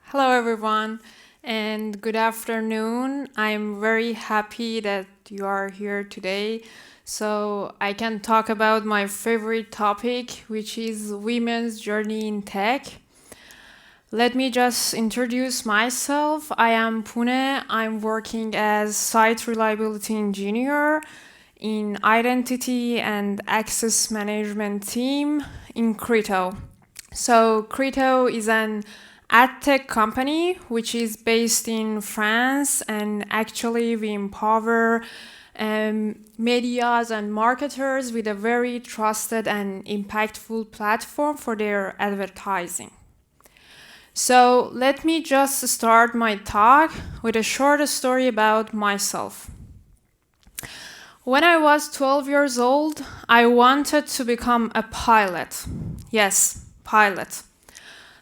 Hello, everyone, and good afternoon. I'm very happy that you are here today so I can talk about my favorite topic, which is women's journey in tech. Let me just introduce myself. I am Pooneh. I'm working as site reliability engineer in identity and access management team in Crito. So Crito is an ad tech company which is based in France, and actually we empower medias and marketers with a very trusted and impactful platform for their advertising. So let me just start my talk with a short story about myself. When I was 12 years old, I wanted to become a pilot. Yes, pilot.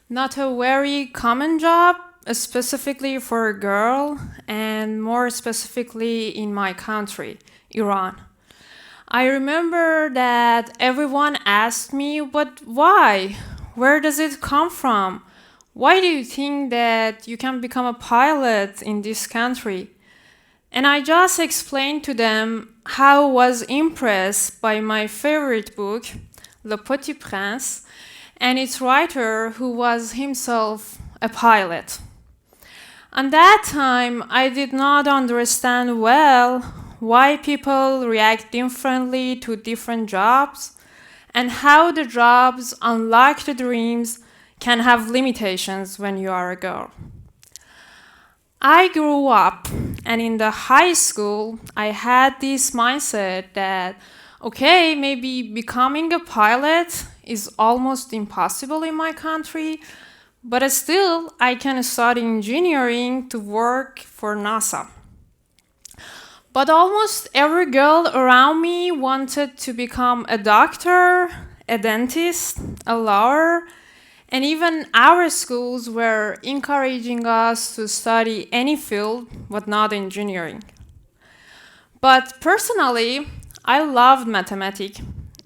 Not a very common job, specifically for a girl, and more specifically in my country, Iran. I remember that everyone asked me, but why? Where does it come from? Why do you think that you can become a pilot in this country? And I just explained to them how I was impressed by my favorite book, Le Petit Prince, and its writer who was himself a pilot. At that time, I did not understand well why people react differently to different jobs and how the jobs, unlike the dreams, can have limitations when you are a girl. I grew up, and in the high school, I had this mindset that, okay, maybe becoming a pilot is almost impossible in my country, but still I can study engineering to work for NASA. But almost every girl around me wanted to become a doctor, a dentist, a lawyer, and even our schools were encouraging us to study any field, but not engineering. But personally, I loved mathematics.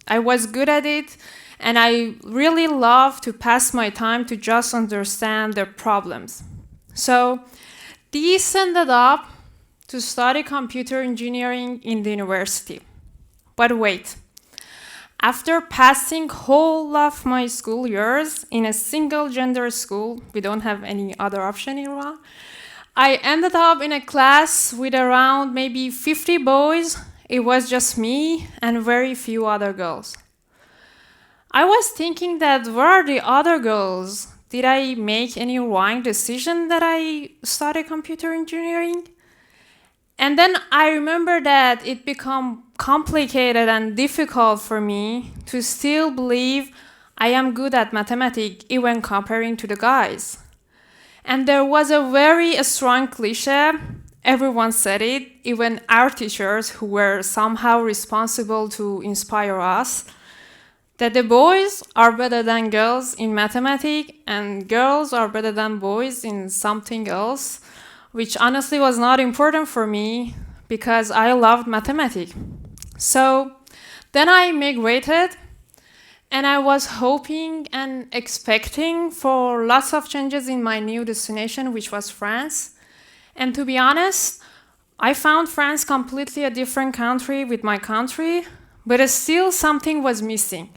I was good at it, and I really loved to pass my time to just understand the problems. So this ended up to study computer engineering in the university. But wait, after passing whole of my school years in a single gender school, we don't have any other option in Iran, I ended up in a class with around maybe 50 boys. It was just me and very few other girls. I was thinking that where are the other girls? Did I make any wrong decision that I studied computer engineering? And then I remember that it became complicated and difficult for me to still believe I am good at mathematics even comparing to the guys. And there was a very strong cliche, everyone said it, even our teachers who were somehow responsible to inspire us, that the boys are better than girls in mathematics and girls are better than boys in something else, which honestly was not important for me because I loved mathematics. So then I migrated, and I was hoping and expecting for lots of changes in my new destination, which was France. And to be honest, I found France completely a different country with my country, but still something was missing.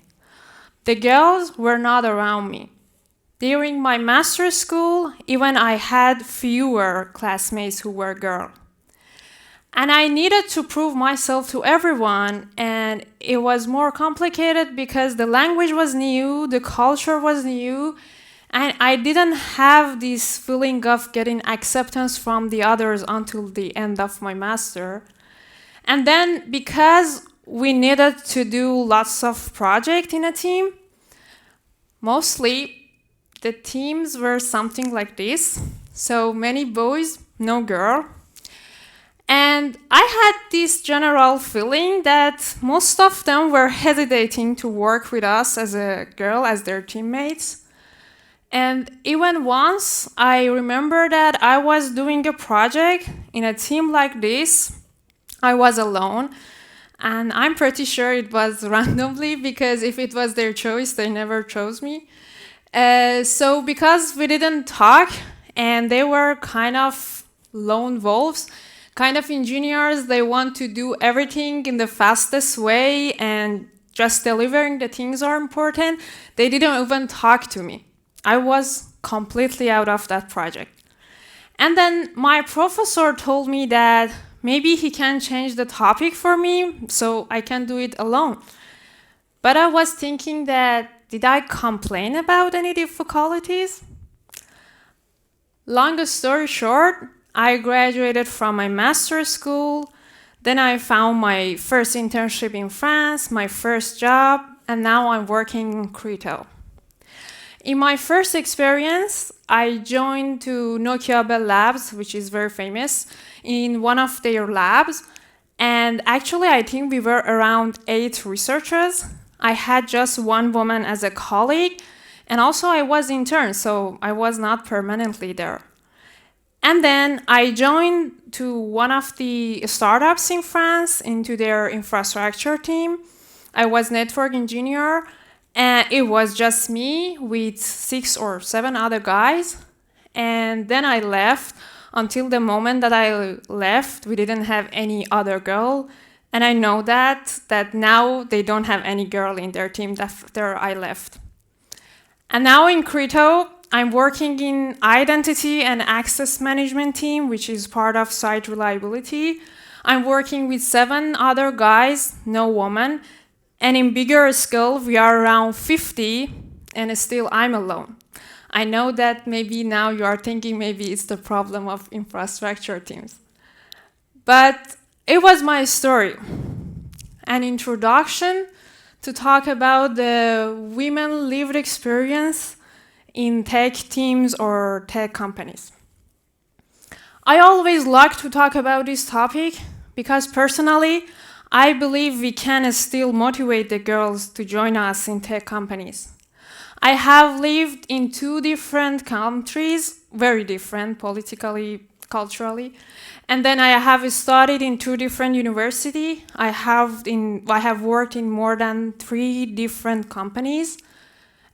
The girls were not around me. During my master's school, even I had fewer classmates who were girls. And I needed to prove myself to everyone, and it was more complicated because the language was new, the culture was new, and I didn't have this feeling of getting acceptance from the others until the end of my master. And then because we needed to do lots of projects in a team, mostly the teams were something like this. So many boys, no girl. And I had this general feeling that most of them were hesitating to work with us as a girl, as their teammates. And even once, I remember that I was doing a project in a team like this. I was alone. And I'm pretty sure it was randomly, because if it was their choice, they never chose me. So because we didn't talk and they were kind of lone wolves, kind of engineers, they want to do everything in the fastest way and just delivering the things are important, they didn't even talk to me. I was completely out of that project. And then my professor told me that maybe he can change the topic for me so I can do it alone. But I was thinking that, did I complain about any difficulties? Long story short, I graduated from my master's school, then I found my first internship in France, my first job, and now I'm working in Crito. In my first experience, I joined to Nokia Bell Labs, which is very famous, in one of their labs. And actually, I think we were around 8 researchers. I had just one woman as a colleague, and also I was intern, so I was not permanently there. And then I joined to one of the startups in France into their infrastructure team. I was network engineer, and it was just me with 6 or 7 other guys. And then I left. Until the moment that I left, we didn't have any other girl. And I know that now they don't have any girl in their team after I left. And now in Crito, I'm working in identity and access management team, which is part of site reliability. I'm working with 7 other guys, no woman. And in bigger scale, we are around 50, and still I'm alone. I know that maybe now you are thinking maybe it's the problem of infrastructure teams. But it was my story. An introduction to talk about the women lived experience in tech teams or tech companies. I always like to talk about this topic because personally, I believe we can still motivate the girls to join us in tech companies. I have lived in 2 different countries, very different politically, culturally, and then I have studied in 2 different universities. I have worked in more than 3 different companies,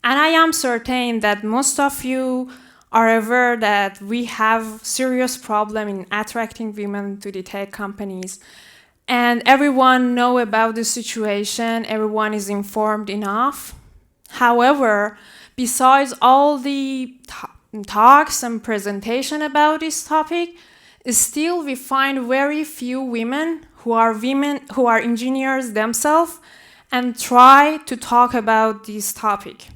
and I am certain that most of you are aware that we have serious problem in attracting women to the tech companies. And everyone know about the situation, everyone is informed enough. However, besides all the talks and presentation about this topic, still we find very few women who are engineers themselves and try to talk about this topic.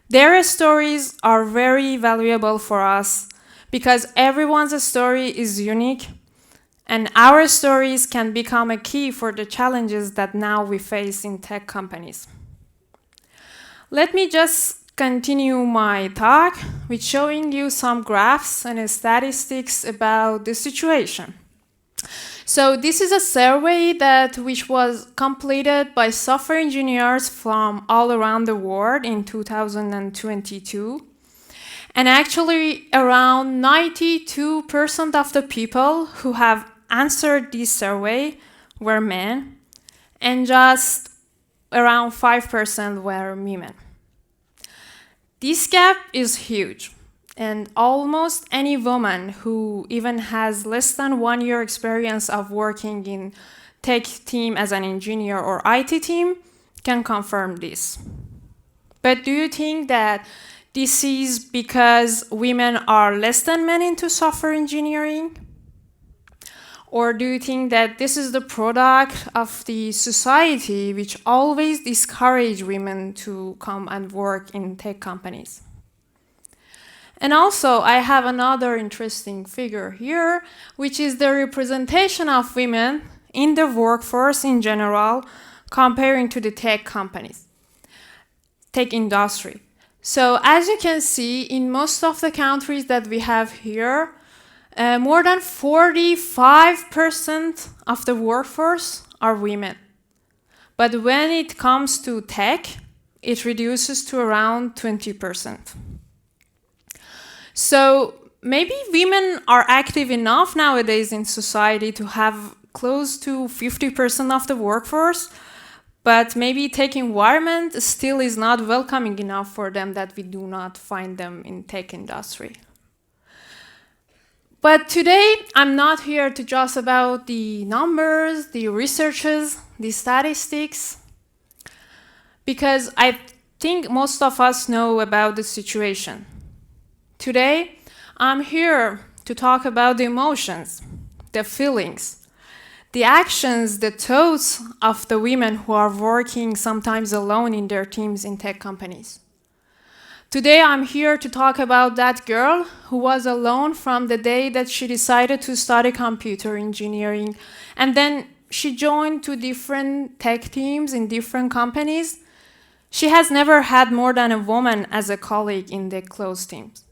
Their stories are very valuable for us because everyone's story is unique, and our stories can become a key for the challenges that now we face in tech companies. Let me just continue my talk with showing you some graphs and statistics about the situation. So this is a survey which was completed by software engineers from all around the world in 2022. And actually around 92% of the people who have answered this survey were men, and just around 5% were women. This gap is huge, and almost any woman who even has less than 1 year experience of working in tech team as an engineer or IT team can confirm this. But do you think that this is because women are less than men into software engineering? Or do you think that this is the product of the society which always discourage women to come and work in tech companies? And also, I have another interesting figure here, which is the representation of women in the workforce in general, comparing to the tech companies, tech industry. So as you can see, in most of the countries that we have here, more than 45% of the workforce are women. But when it comes to tech, it reduces to around 20%. So maybe women are active enough nowadays in society to have close to 50% of the workforce, but maybe tech environment still is not welcoming enough for them that we do not find them in tech industry. But today, I'm not here to just about the numbers, the researches, the statistics, because I think most of us know about the situation. Today, I'm here to talk about the emotions, the feelings, the actions, the thoughts of the women who are working sometimes alone in their teams in tech companies. Today I'm here to talk about that girl who was alone from the day that she decided to study computer engineering, and then she joined 2 different tech teams in different companies. She has never had more than a woman as a colleague in the close teams.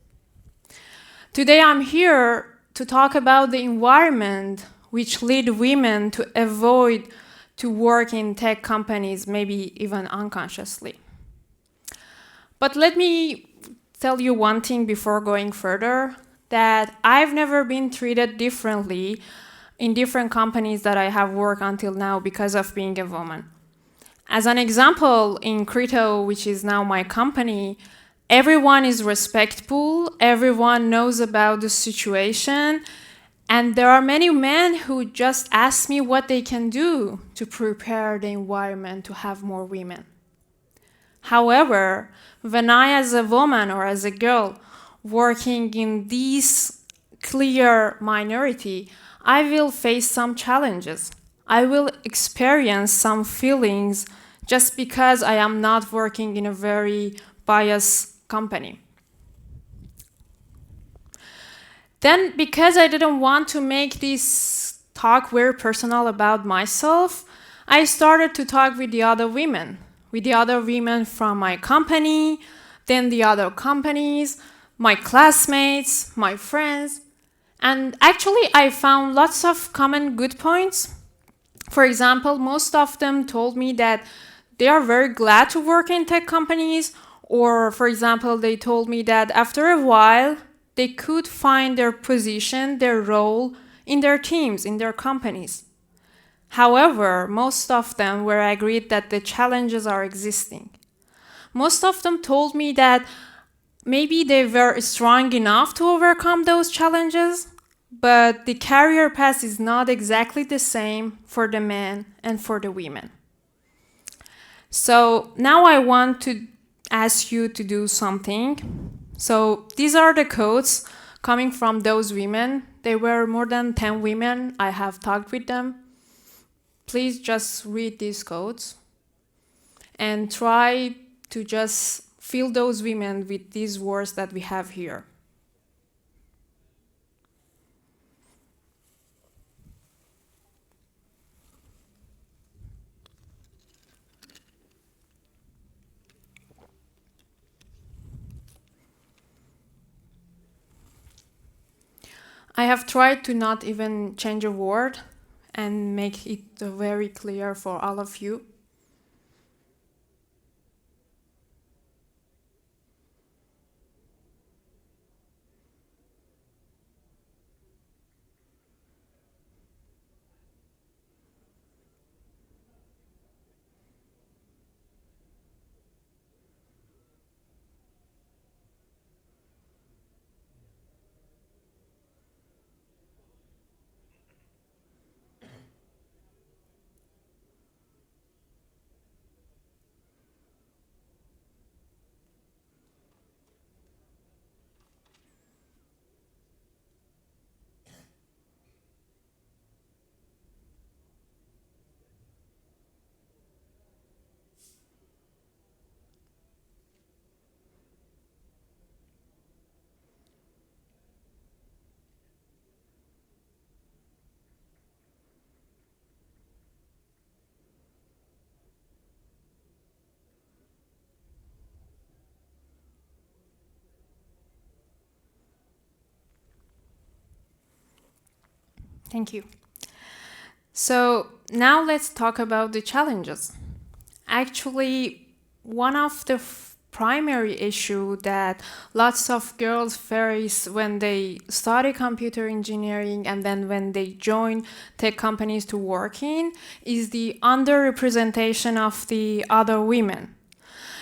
Today I'm here to talk about the environment which lead women to avoid to work in tech companies, maybe even unconsciously. But let me tell you one thing before going further, that I've never been treated differently in different companies that I have worked until now because of being a woman. As an example, in Crito, which is now my company, everyone is respectful, everyone knows about the situation, and there are many men who just ask me what they can do to prepare the environment to have more women. However, when I, as a woman or as a girl, working in this clear minority, I will face some challenges. I will experience some feelings just because I am not working in a very biased company. Then, because I didn't want to make this talk very personal about myself, I started to talk with the other women from my company, then the other companies, my classmates, my friends. And actually, I found lots of common good points. For example, most of them told me that they are very glad to work in tech companies, or for example, they told me that after a while, they could find their position, their role in their teams, in their companies. However, most of them were agreed that the challenges are existing. Most of them told me that maybe they were strong enough to overcome those challenges, but the career path is not exactly the same for the men and for the women. So now I want to ask you to do something. So these are the quotes coming from those women. They were more than 10 women. I have talked with them. Please just read these quotes and try to just fill those women with these words that we have here. I have tried to not even change a word and make it very clear for all of you. Thank you. So now let's talk about the challenges. Actually, one of the primary issue that lots of girls face when they study computer engineering and then when they join tech companies to work in is the underrepresentation of the other women.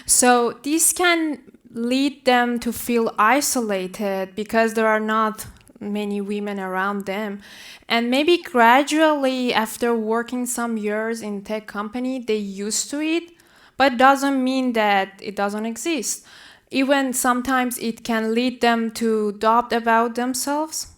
So this can lead them to feel isolated because there are not many women around them. And maybe gradually, after working some years in tech company, they used to it, but doesn't mean that it doesn't exist. Even sometimes it can lead them to doubt about themselves.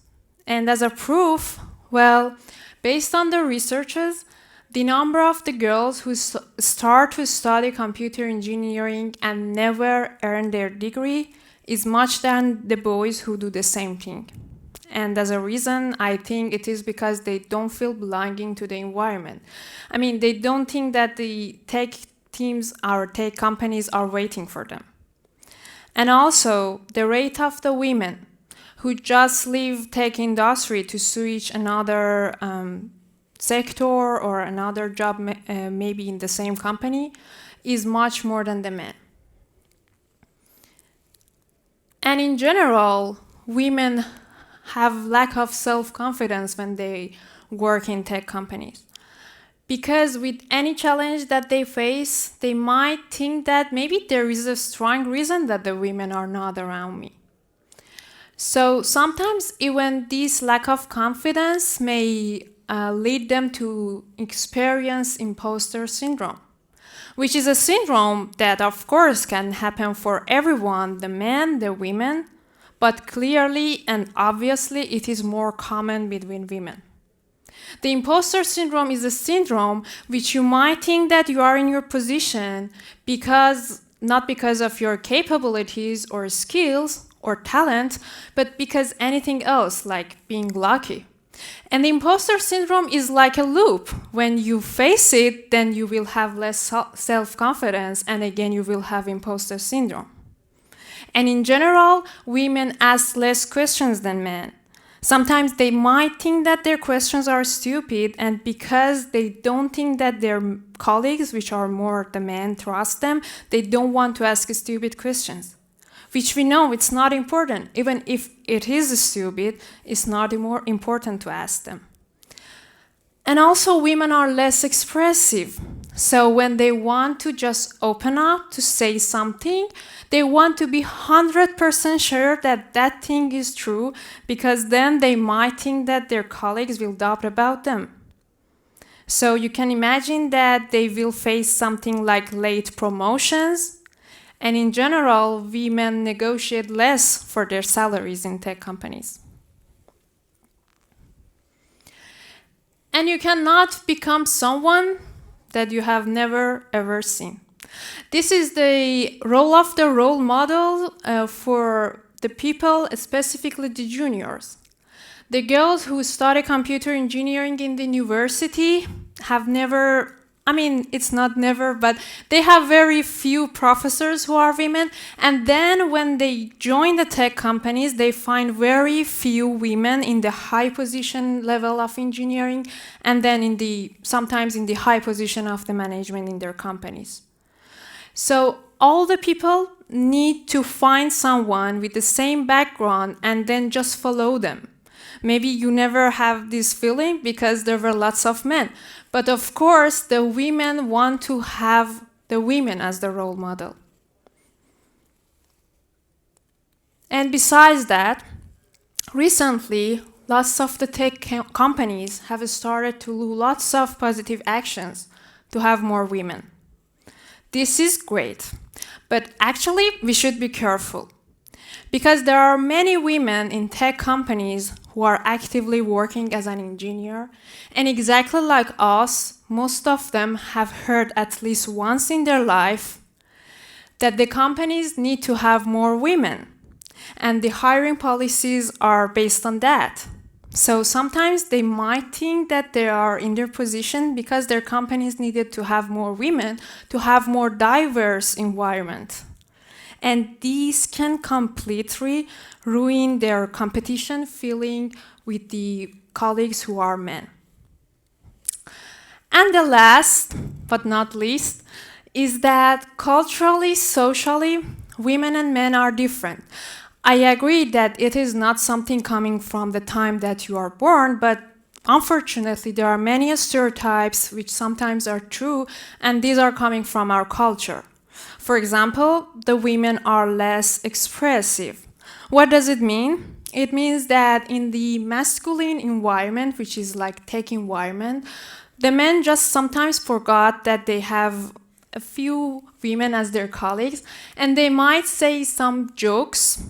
And as a proof, well, based on the researches, the number of the girls who start to study computer engineering and never earn their degree is much than the boys who do the same thing. And as a reason, I think it is because they don't feel belonging to the environment. I mean, they don't think that the tech teams or tech companies are waiting for them. And also, the rate of the women who just leave tech industry to switch another sector or another job maybe in the same company is much more than the men. And in general, women have lack of self-confidence when they work in tech companies. Because with any challenge that they face, they might think that maybe there is a strong reason that the women are not around me. So sometimes even this lack of confidence may lead them to experience imposter syndrome, which is a syndrome that of course can happen for everyone, the men, the women, but clearly and obviously it is more common between women. The imposter syndrome is a syndrome which you might think that you are in your position not because of your capabilities or skills or talent, but because anything else, like being lucky. And the imposter syndrome is like a loop. When you face it, then you will have less self-confidence, and again you will have imposter syndrome. And in general, women ask less questions than men. Sometimes they might think that their questions are stupid, and because they don't think that their colleagues, which are more the men, trust them, they don't want to ask stupid questions. Which we know it's not important. Even if it is stupid, it's not more important to ask them. And also women are less expressive. So when they want to just open up to say something, they want to be 100% sure that that thing is true, because then they might think that their colleagues will doubt about them. So you can imagine that they will face something like late promotions. And in general, women negotiate less for their salaries in tech companies. And you cannot become someone that you have never ever seen. This is the role of the role model for the people, specifically the juniors. The girls who study computer engineering in the university have never, it's not never, but they have very few professors who are women. And then when they join the tech companies, they find very few women in the high position level of engineering, and then sometimes in the high position of the management in their companies. So all the people need to find someone with the same background and then just follow them. Maybe you never have this feeling because there were lots of men. But of course, the women want to have the women as the role model. And besides that, recently, lots of the tech companies have started to do lots of positive actions to have more women. This is great, but actually we should be careful, because there are many women in tech companies who are actively working as an engineer, and exactly like us, most of them have heard at least once in their life that the companies need to have more women, and the hiring policies are based on that. So sometimes they might think that they are in their position because their companies needed to have more women to have more diverse environment. And these can completely ruin their competition feeling with the colleagues who are men. And the last but not least is that culturally, socially, women and men are different. I agree that it is not something coming from the time that you are born, but unfortunately, there are many stereotypes which sometimes are true, and these are coming from our culture. For example, the women are less expressive. What does it mean? It means that in the masculine environment, which is like tech environment, the men just sometimes forgot that they have a few women as their colleagues, and they might say some jokes,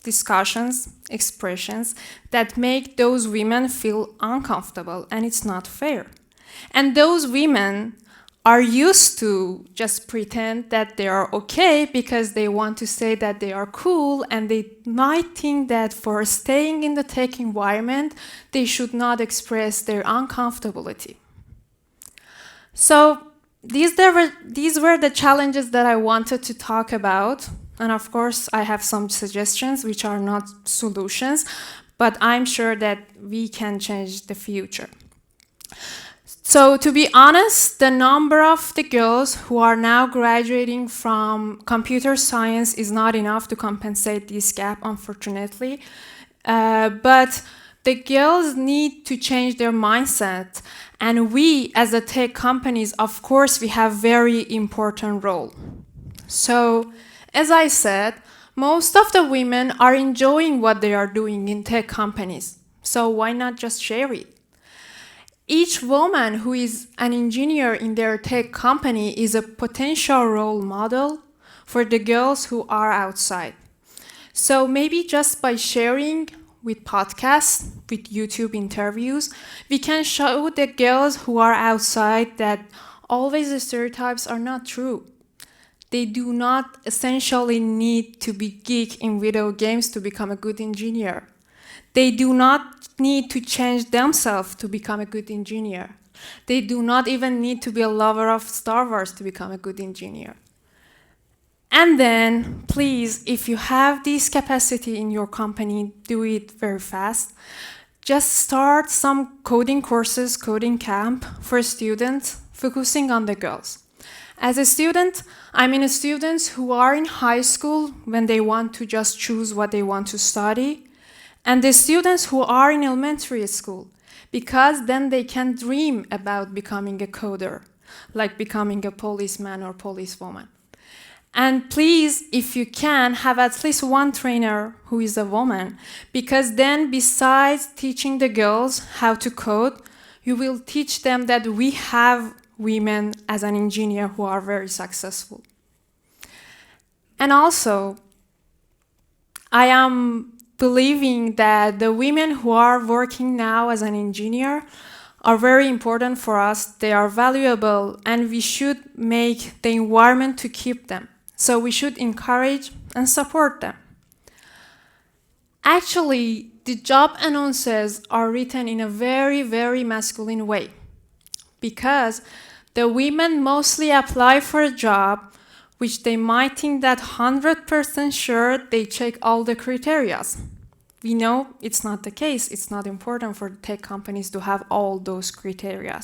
discussions, expressions that make those women feel uncomfortable, and it's not fair. And those women are used to just pretend that they are okay because they want to say that they are cool, and they might think that for staying in the tech environment, they should not express their uncomfortability. So these were the challenges that I wanted to talk about. And of course, I have some suggestions which are not solutions, but I'm sure that we can change the future. So to be honest, the number of the girls who are now graduating from computer science is not enough to compensate this gap, unfortunately. But the girls need to change their mindset. And we, as a tech companies, of course, we have very important role. So, as I said, most of the women are enjoying what they are doing in tech companies. So why not just share it? Each woman who is an engineer in their tech company is a potential role model for the girls who are outside. So maybe just by sharing with podcasts, with YouTube interviews, we can show the girls who are outside that always the stereotypes are not true. They do not essentially need to be geek in video games to become a good engineer. They do not need to change themselves to become a good engineer. They do not even need to be a lover of Star Wars to become a good engineer. And then, please, if you have this capacity in your company, do it very fast. Just start some coding courses, coding camp for students, focusing on the girls. As a student, I mean students who are in high school when they want to just choose what they want to study, and the students who are in elementary school, because then they can dream about becoming a coder, like becoming a policeman or policewoman. And please, if you can, have at least one trainer who is a woman, because then besides teaching the girls how to code, you will teach them that we have women as an engineer who are very successful. And also, I am believing that the women who are working now as an engineer are very important for us. They are valuable, and we should make the environment to keep them. So we should encourage and support them. Actually, the job annonces are written in a very, very masculine way, because the women mostly apply for a job which they might think that 100% sure they check all the criteria. We know it's not the case. It's not important for tech companies to have all those criteria.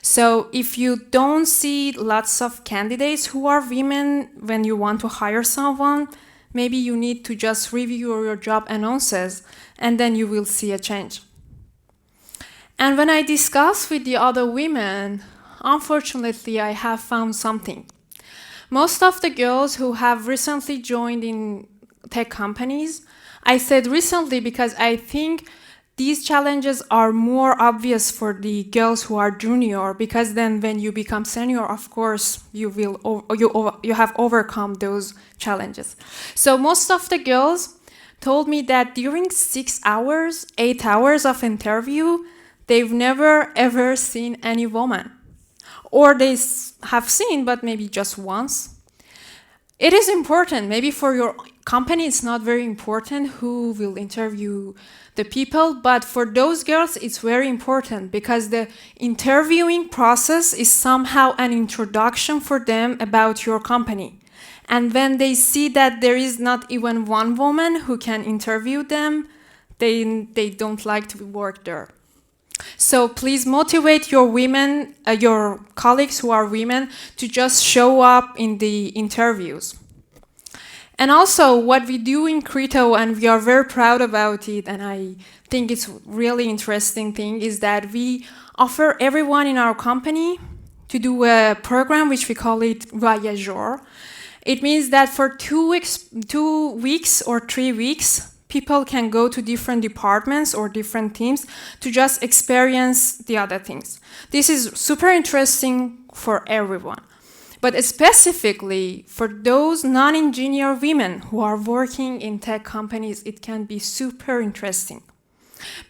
So if you don't see lots of candidates who are women when you want to hire someone, maybe you need to just review your job annonces, and then you will see a change. And when I discuss with the other women, unfortunately, I have found something. Most of the girls who have recently joined in tech companies, I said recently because I think these challenges are more obvious for the girls who are junior, because then when you become senior, of course, you have overcome those challenges. So most of the girls told me that during 6 hours, 8 hours of interview, they've never ever seen any woman. Or they have seen, but maybe just once. It is important. Maybe for your company, it's not very important who will interview the people, but for those girls, it's very important, because the interviewing process is somehow an introduction for them about your company. And when they see that there is not even one woman who can interview them, they don't like to work there. So please motivate your women, your colleagues who are women, to just show up in the interviews. And also what we do in Crito, and we are very proud about it, and I think it's really interesting thing, is that we offer everyone in our company to do a program which we call it Voyageur. It means that for 2 weeks or 3 weeks, people can go to different departments or different teams to just experience the other things. This is super interesting for everyone. But specifically for those non-engineer women who are working in tech companies, it can be super interesting.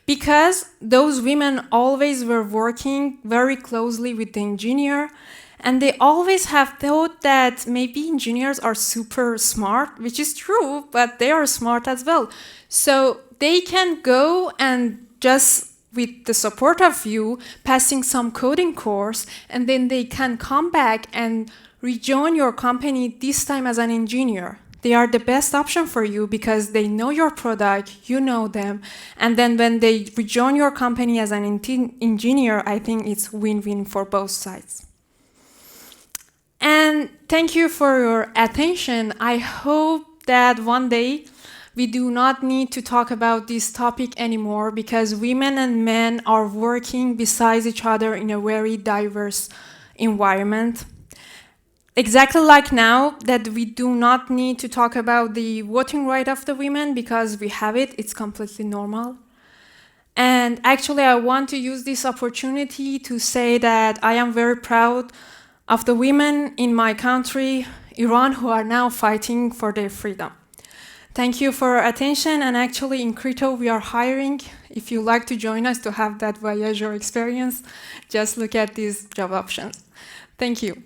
Because those women always were working very closely with the engineer, and they always have thought that maybe engineers are super smart, which is true, but they are smart as well. So they can go and just with the support of you, passing some coding course, and then they can come back and rejoin your company, this time as an engineer. They are the best option for you because they know your product, you know them, and then when they rejoin your company as an engineer, I think it's win-win for both sides. And thank you for your attention. I hope that one day we do not need to talk about this topic anymore because women and men are working beside each other in a very diverse environment. Exactly like now that we do not need to talk about the voting right of the women because we have it, it's completely normal. And actually I want to use this opportunity to say that I am very proud of the women in my country, Iran, who are now fighting for their freedom. Thank you for your attention, and actually in Crito we are hiring. If you like to join us to have that Voyageur experience, just look at these job options. Thank you.